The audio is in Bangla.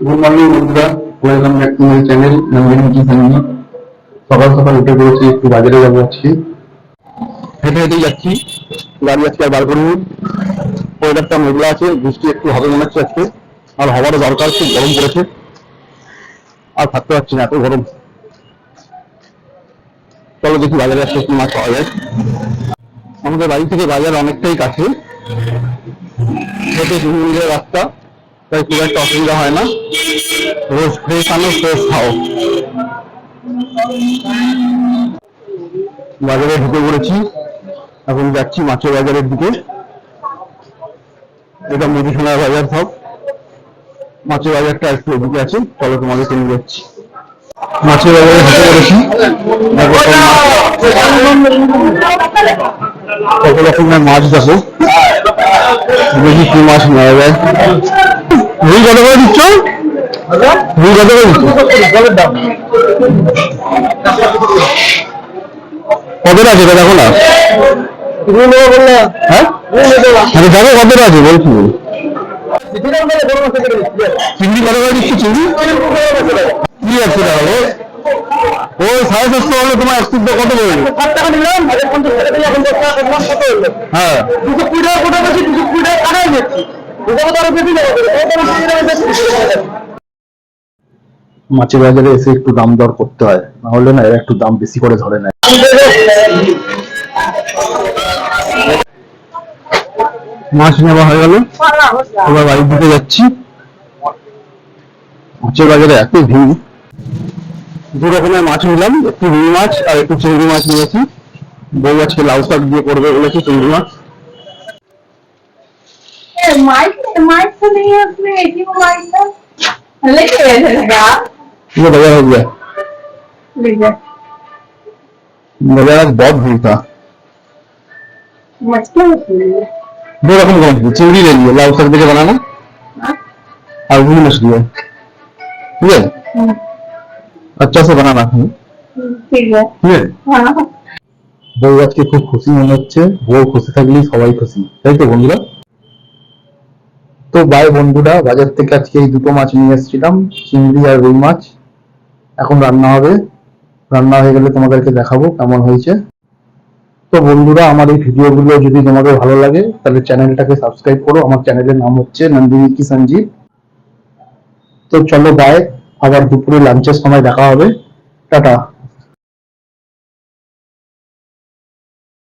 গুড মর্নিং বন্ধুরা, welcome back to my channel Nandini Kishani. সকাল সকাল উঠে পড়েছি, একটু বাজারে যাবো আজকে। হেঁটে হেঁটেই যাচ্ছি, গাড়ি আজকে আর বার করিনি। ওয়েদারটা মেঘলা আছে, বৃষ্টি একটু হবে মনে হচ্ছে আজকে, আর হওয়ারও দরকার। খুব গরম পড়েছে, আর থাকতে পারছি না, এত গরম। চলো দেখি বাজারে আসলে কি মাছ পাওয়া যায়। আমাদের বাড়ি থেকে বাজার অনেকটাই কাছে, হেঁটে 2 মিনিটের রাস্তা, তাই খুব একটা অসুবিধা হয় না। রোজ ফ্রেশ আনো, ফ্রেশ খাও। বাজারে ঢুকে পড়েছি, এখন যাচ্ছি মাছের বাজারের দিকে। এটা মুদিখানার বাজার সব। মাছের বাজারটা একটু এদিকে আছে, চলো তোমাদের নিয়ে যাচ্ছি। মাছের বাজারে ঢুকে পড়েছি, কত রকমের মাছ দেখো, দেখি কি মাছ নেওয়া যায়। রুই কত করে দিচ্ছ? রুই কত করে দিচ্ছ? কতটা আছে এটা দেখো না। হ্যাঁ দেখো কতটা আছে বলছি। চিংড়ি কত করে দিচ্ছি? চিংড়ি কি আছে দাদা? ওই 750 হলে তোমার এক কত বলবে? 7 টাকা নিলাম, 50 টাকা দিয়ে এখন 10 টাকা করলাম, কত হলো? হ্যাঁ 220 টাকা কোটা বেশি, 220 টাকা কাটাই যাচ্ছে। মাছের বাজারে এসে একটু দাম দর করতে হয়, না হলে না এরা একটু দাম বেশি করে ধরে নেয়। মাছ নেওয়া হয়ে গেল, এবার বাড়ির দিকে যাচ্ছি। মাছের বাজারে এত ভিড়। 2 রকমের মাছ নিলাম, একটু রুই মাছ আর একটু চিংড়ি মাছ নিয়েছি। বউ আজকে লাউ শাক দিয়ে করবে বলেছে চিংড়ি মাছ। बाजार हो गया, बाजार आज बहुत भीड़ था। 2 रकम का चिंगड़ी ले लिया, लाउ सर्दी के बनाना और भी मछली है, ठीक है? अच्छा से बनाना, ठीक है? বউ আজকে খুব খুশি মনে হচ্ছে। বউ খুশি থাকলেই সবাই খুশি, তাই তো বন্ধুরা? তো বাই বন্ধুরা, বাজার থেকে আজকে এই 2টো মাছ নিয়ে এসেছিলাম, চিংড়ি আর রুই মাছ। এখন রান্না হবে, রান্না হয়ে গেলে তোমাদেরকে দেখাবো কেমন হয়েছে। তো বন্ধুরা, আমার এই ভিডিওগুলো যদি তোমাদের ভালো লাগে তাহলে চ্যানেলটাকে সাবস্ক্রাইব করো। আমার চ্যানেলের নাম হচ্ছে নন্দিনী কি সঞ্জীব। তো চলো বাই, আবার দুপুরে লাঞ্চের সময় দেখা হবে। টাটা।